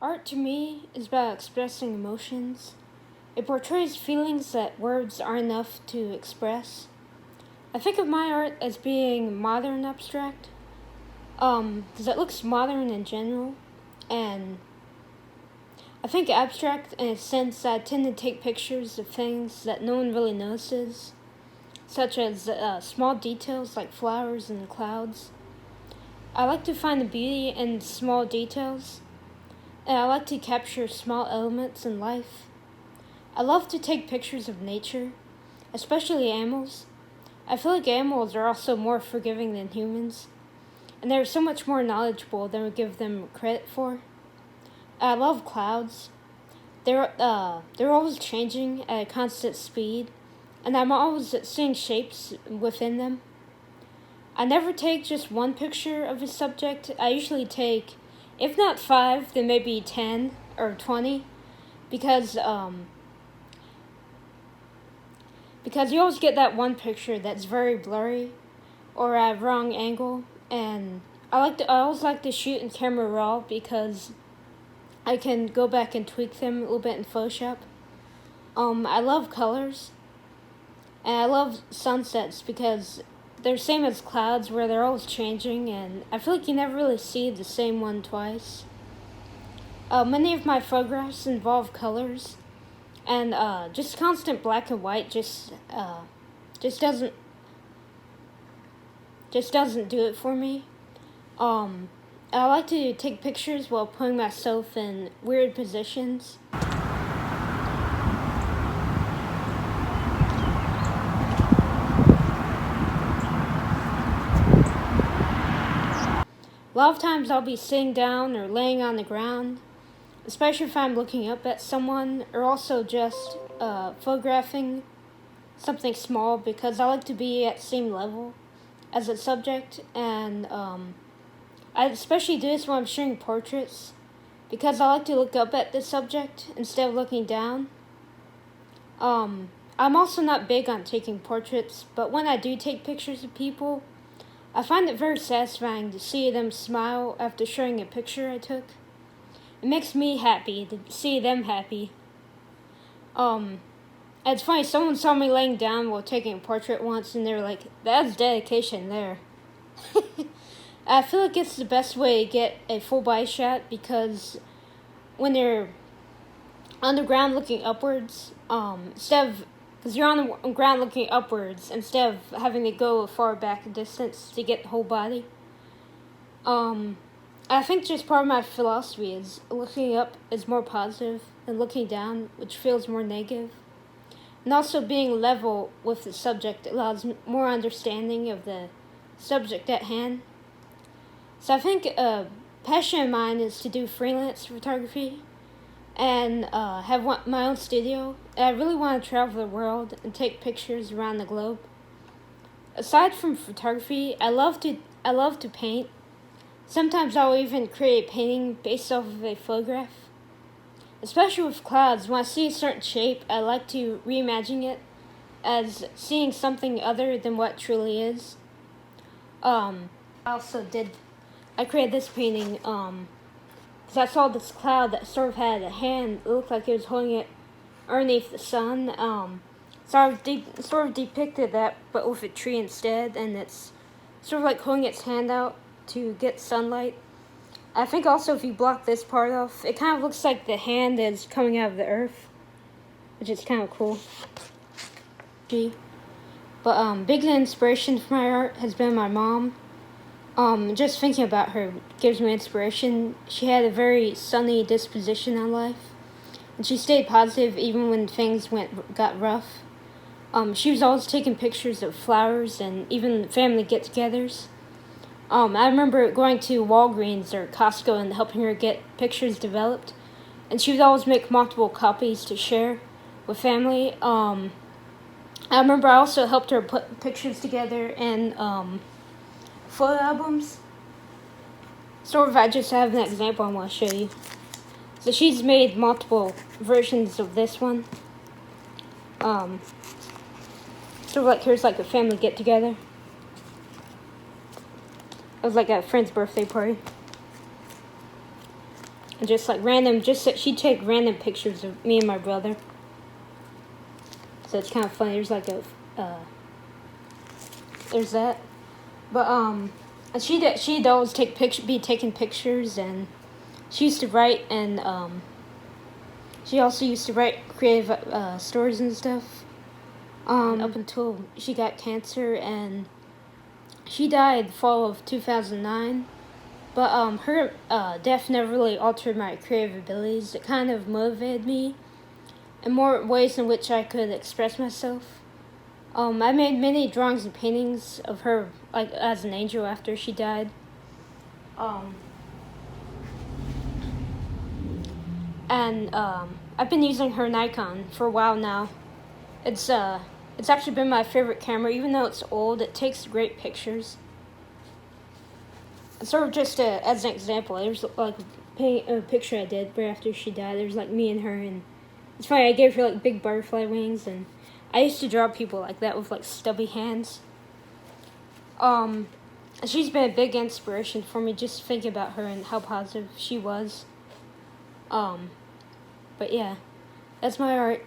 Art to me is about expressing emotions. It portrays feelings that words aren't enough to express. I think of my art as being modern abstract, because it looks modern in general, and I think abstract in a sense I tend to take pictures of things that no one really notices, such as small details like flowers and clouds. I like to find the beauty in small details, and I like to capture small elements in life. I love to take pictures of nature, especially animals. I feel like animals are also more forgiving than humans, and they're so much more knowledgeable than we give them credit for. I love clouds. They're always changing at a constant speed, and I'm always seeing shapes within them. I never take just one picture of a subject. I usually take, if not 5, then maybe 10 or 20, because you always get that one picture that's very blurry or at a wrong angle, and I always like to shoot in camera raw because I can go back and tweak them a little bit in Photoshop. I love colors, and I love sunsets because they're same as clouds where they're always changing, and I feel like you never really see the same one twice. Many of my photographs involve colors, and just constant black and white just doesn't do it for me. I like to take pictures while putting myself in weird positions. A lot of times I'll be sitting down or laying on the ground, especially if I'm looking up at someone, or also just photographing something small because I like to be at the same level as a subject, and I especially do this when I'm shooting portraits because I like to look up at the subject instead of looking down. I'm also not big on taking portraits, but when I do take pictures of people, I find it very satisfying to see them smile after showing a picture I took. It makes me happy to see them happy. It's funny, someone saw me laying down while taking a portrait once, and they were like, "That's dedication there." I feel like it's the best way to get a full body shot because when you're on the ground looking upwards, because you're on the ground looking upwards instead of having to go a far back distance to get the whole body. I think just part of my philosophy is looking up is more positive than looking down, which feels more negative. And also being level with the subject allows more understanding of the subject at hand. So I think a passion of mine is to do freelance photography and have my own studio. I really want to travel the world and take pictures around the globe. Aside from photography, I love to paint. Sometimes I'll even create a painting based off of a photograph. Especially with clouds, when I see a certain shape, I like to reimagine it as seeing something other than what it truly is. I created this painting because I saw this cloud that sort of had a hand. It looked like it was holding it underneath the sun. So I sort of depicted that, but with a tree instead, and it's sort of like holding its hand out to get sunlight. I think also if you block this part off, it kind of looks like the hand is coming out of the earth, which is kind of cool. But big inspiration for my art has been my mom. Just thinking about her gives me inspiration. She had a very sunny disposition on life, and she stayed positive even when things got rough. She was always taking pictures of flowers and even family get-togethers. I remember going to Walgreens or Costco and helping her get pictures developed, and she would always make multiple copies to share with family. I remember I also helped her put pictures together in photo albums. Sort of, I just have an example I want to show you. So she's made multiple versions of this one. Sort of like here's like a family get-together. It was like a friend's birthday party. just like random. She'd take random pictures of me and my brother. So it's kind of funny. There's like there's that. But she'd always be taking pictures, and she used to write, and she also used to write creative stories and stuff. Up until she got cancer, and she died fall of 2009. But her death never really altered my creative abilities. It kind of motivated me in more ways in which I could express myself. I made many drawings and paintings of her, like as an angel after she died. And I've been using her Nikon for a while now. It's actually been my favorite camera, even though it's old. It takes great pictures. Sort of just as an example, there's like a picture I did right after she died. There's like me and her, and it's funny. I gave her like big butterfly wings, and I used to draw people like that with like stubby hands. She's been a big inspiration for me, just thinking about her and how positive she was. But yeah, that's my art.